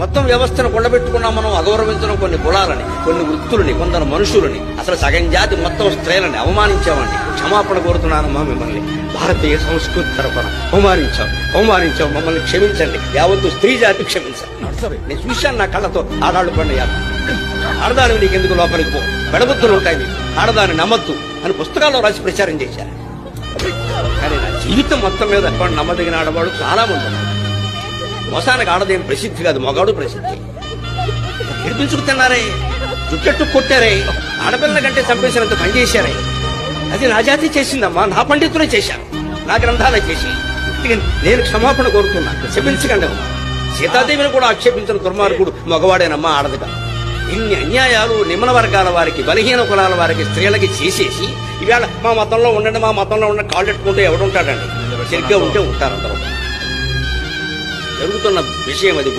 మొత్తం వ్యవస్థను కొండబెట్టుకున్నాం మనం. అగౌరవించడం కొన్ని కులాలని, కొన్ని వృత్తులని, కొందరు మనుషులని, అసలు సగం జాతి మొత్తం స్త్రీలని అవమానించామండి. క్షమాపణ కోరుతున్నానమ్మా మిమ్మల్ని. భారతీయ సంస్కృతి తరఫున అవమానించాం, మమ్మల్ని క్షమించండి. యావత్తు స్త్రీ జాతి క్షమించండి. నేను చూశాను నా కళ్ళతో. ఆడాళ్ళు పండుగ ఆడదాని నీకెందుకు లోపలికి పో, పెడబుద్ధులు ఉంటాయి మీకు, ఆడదాన్ని నమ్మద్దు అని పుస్తకాల్లో రాసి ప్రచారం చేశారు. కానీ నా జీవితం మొత్తం మీద నమ్మదగిన ఆడవాడు చాలా మంది ఉన్నారు. మోసానికి ఆడదేం ప్రసిద్ధి కాదు, మగాడు ప్రసిద్ధి. ఏడిపించుకుతున్నారే, జుట్టెట్టు కొట్టారే, ఆడపిల్లల కంటే చంపేసినంత పని చేశారే. అది నా జాతి చేసిందమ్మా, నా పండితులే చేశాను, నా గ్రంథాలే చేసి. నేను క్షమాపణ కోరుతున్నా, క్షమించకండి అమ్మా. సీతాదేవిని కూడా ఆక్షేపించిన దుర్మార్గుడు మగవాడేనమ్మా, ఆడదుగా. ఇన్ని అన్యాయాలు నిమ్న వర్గాల వారికి, బలహీన కులాల వారికి, స్త్రీలకి చేసేసి ఇవాళ మా మతంలో ఉండండి, మా మతంలో ఉండండి కాళ్ళు పెట్టుకుంటే ఎవడుంటాడండి? సరిగ్గా ఉంటే ఉంటారు అందరూ. జరుగుతున్న విషయం అది.